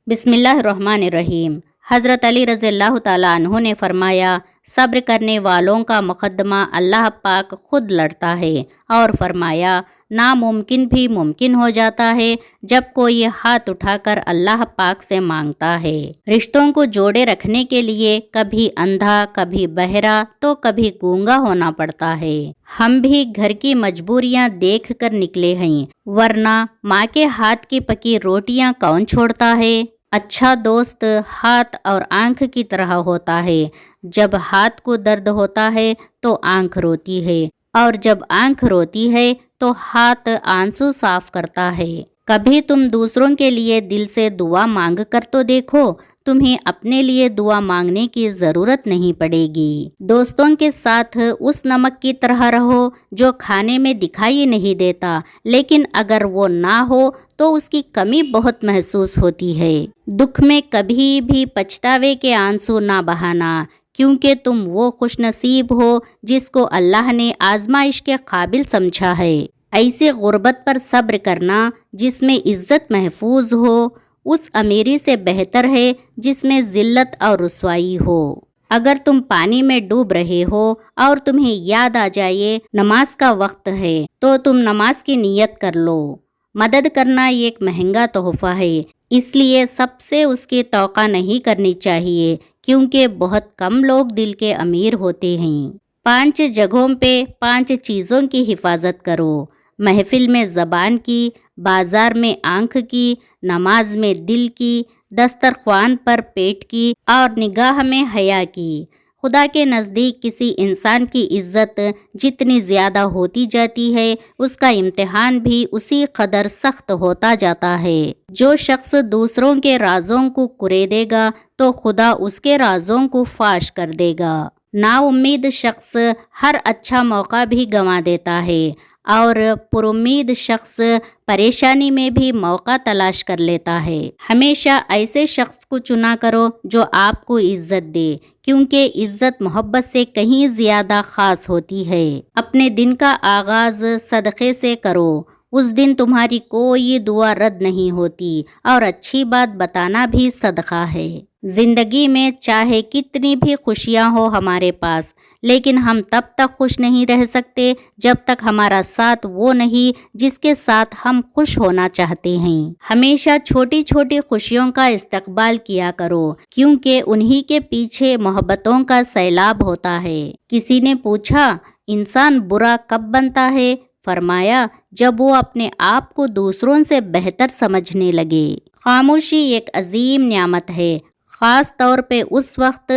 بسم اللہ الرحمن الرحیم۔ حضرت علی رضی اللہ تعالیٰ عنہ نے فرمایا، صبر کرنے والوں کا مقدمہ اللہ پاک خود لڑتا ہے، اور فرمایا ناممکن بھی ممکن ہو جاتا ہے جب کوئی ہاتھ اٹھا کر اللہ پاک سے مانگتا ہے۔ رشتوں کو جوڑے رکھنے کے لیے کبھی اندھا، کبھی بہرا، تو کبھی گونگا ہونا پڑتا ہے۔ ہم بھی گھر کی مجبوریاں دیکھ کر نکلے ہیں، ورنہ ماں کے ہاتھ کی پکی روٹیاں کون چھوڑتا ہے؟ اچھا دوست ہاتھ اور آنکھ کی طرح ہوتا ہے، جب ہاتھ کو درد ہوتا ہے تو آنکھ روتی ہے، اور جب آنکھ روتی ہے تو ہاتھ آنسو صاف کرتا ہے۔ کبھی تم دوسروں کے لیے دل سے دعا مانگ کر تو دیکھو، تمہیں اپنے لیے دعا مانگنے کی ضرورت نہیں پڑے گی۔ دوستوں کے ساتھ اس نمک کی طرح رہو جو کھانے میں دکھائی نہیں دیتا، لیکن اگر وہ نہ ہو تو اس کی کمی بہت محسوس ہوتی ہے۔ دکھ میں کبھی بھی پچھتاوے کے آنسو نہ بہانا، کیونکہ تم وہ خوش نصیب ہو جس کو اللہ نے آزمائش کے قابل سمجھا ہے۔ ایسے غربت پر صبر کرنا جس میں عزت محفوظ ہو، اس امیری سے بہتر ہے جس میں ذلت اور رسوائی ہو۔ اگر تم پانی میں ڈوب رہے ہو اور تمہیں یاد آ جائے نماز کا وقت ہے تو تم نماز کی نیت کر لو۔ مدد کرنا ایک مہنگا تحفہ ہے، اس لیے سب سے اس کی توقع نہیں کرنی چاہیے، کیونکہ بہت کم لوگ دل کے امیر ہوتے ہیں۔ 5 جگہوں پہ 5 چیزوں کی حفاظت کرو: محفل میں زبان کی، بازار میں آنکھ کی، نماز میں دل کی، دسترخوان پر پیٹ کی، اور نگاہ میں حیا کی۔ خدا کے نزدیک کسی انسان کی عزت جتنی زیادہ ہوتی جاتی ہے، اس کا امتحان بھی اسی قدر سخت ہوتا جاتا ہے۔ جو شخص دوسروں کے رازوں کو کریدے گا تو خدا اس کے رازوں کو فاش کر دے گا۔ نا امید شخص ہر اچھا موقع بھی گنوا دیتا ہے، اور پر امید شخص پریشانی میں بھی موقع تلاش کر لیتا ہے۔ ہمیشہ ایسے شخص کو چنا کرو جو آپ کو عزت دے، کیونکہ عزت محبت سے کہیں زیادہ خاص ہوتی ہے۔ اپنے دن کا آغاز صدقے سے کرو، اس دن تمہاری کوئی دعا رد نہیں ہوتی، اور اچھی بات بتانا بھی صدقہ ہے۔ زندگی میں چاہے کتنی بھی خوشیاں ہو ہمارے پاس، لیکن ہم تب تک خوش نہیں رہ سکتے جب تک ہمارا ساتھ وہ نہیں جس کے ساتھ ہم خوش ہونا چاہتے ہیں۔ ہمیشہ چھوٹی چھوٹی خوشیوں کا استقبال کیا کرو، کیونکہ انہی کے پیچھے محبتوں کا سیلاب ہوتا ہے۔ کسی نے پوچھا، انسان برا کب بنتا ہے؟ فرمایا، جب وہ اپنے آپ کو دوسروں سے بہتر سمجھنے لگے۔ خاموشی ایک عظیم نعمت ہے، خاص طور پہ اس وقت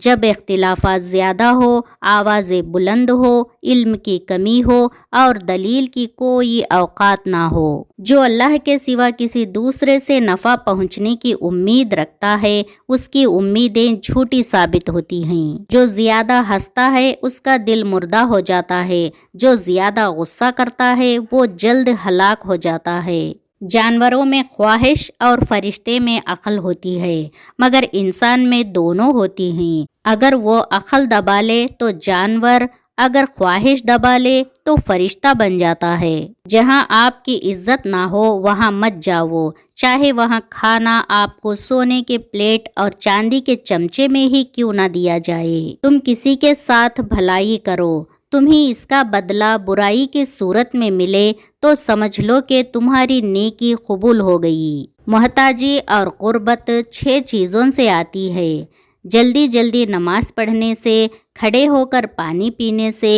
جب اختلافات زیادہ ہو، آوازیں بلند ہو، علم کی کمی ہو، اور دلیل کی کوئی اوقات نہ ہو۔ جو اللہ کے سوا کسی دوسرے سے نفع پہنچنے کی امید رکھتا ہے، اس کی امیدیں جھوٹی ثابت ہوتی ہیں۔ جو زیادہ ہنستا ہے اس کا دل مردہ ہو جاتا ہے، جو زیادہ غصہ کرتا ہے وہ جلد ہلاک ہو جاتا ہے۔ جانوروں میں خواہش اور فرشتے میں عقل ہوتی ہے، مگر انسان میں دونوں ہوتی ہیں۔ اگر وہ عقل دبا لے تو جانور، اگر خواہش دبا لے تو فرشتہ بن جاتا ہے۔ جہاں آپ کی عزت نہ ہو وہاں مت جاؤ، چاہے وہاں کھانا آپ کو سونے کے پلیٹ اور چاندی کے چمچے میں ہی کیوں نہ دیا جائے۔ تم کسی کے ساتھ بھلائی کرو، تمہیں اس کا بدلہ برائی کی صورت میں ملے تو سمجھ لو کہ تمہاری نیکی قبول ہو گئی۔ محتاجی اور غربت 6 چیزوں سے آتی ہے: جلدی جلدی نماز پڑھنے سے، کھڑے ہو کر پانی پینے سے،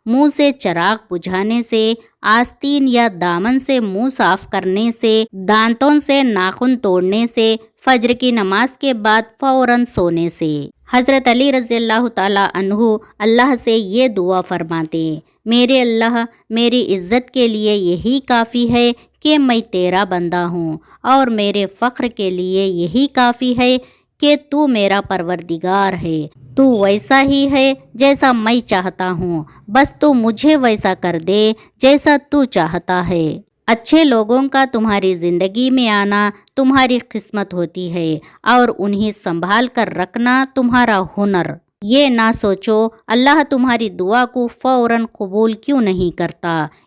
منہ سے چراغ بجھانے سے، آستین یا دامن سے منہ صاف کرنے سے، دانتوں سے ناخن توڑنے سے، فجر کی نماز کے بعد فوراً سونے سے۔ حضرت علی رضی اللہ تعالیٰ عنہ اللہ سے یہ دعا فرماتے، میرے اللہ، میری عزت کے لیے یہی کافی ہے کہ میں تیرا بندہ ہوں، اور میرے فخر کے لیے یہی کافی ہے کہ تو میرا پروردگار ہے۔ تو ویسا ہی ہے جیسا میں چاہتا ہوں، بس تو مجھے ویسا کر دے جیسا تو چاہتا ہے۔ اچھے لوگوں کا تمہاری زندگی میں آنا تمہاری قسمت ہوتی ہے، اور انہیں سنبھال کر رکھنا تمہارا ہنر۔ یہ نہ سوچو اللہ تمہاری دعا کو فوراً قبول کیوں نہیں کرتا،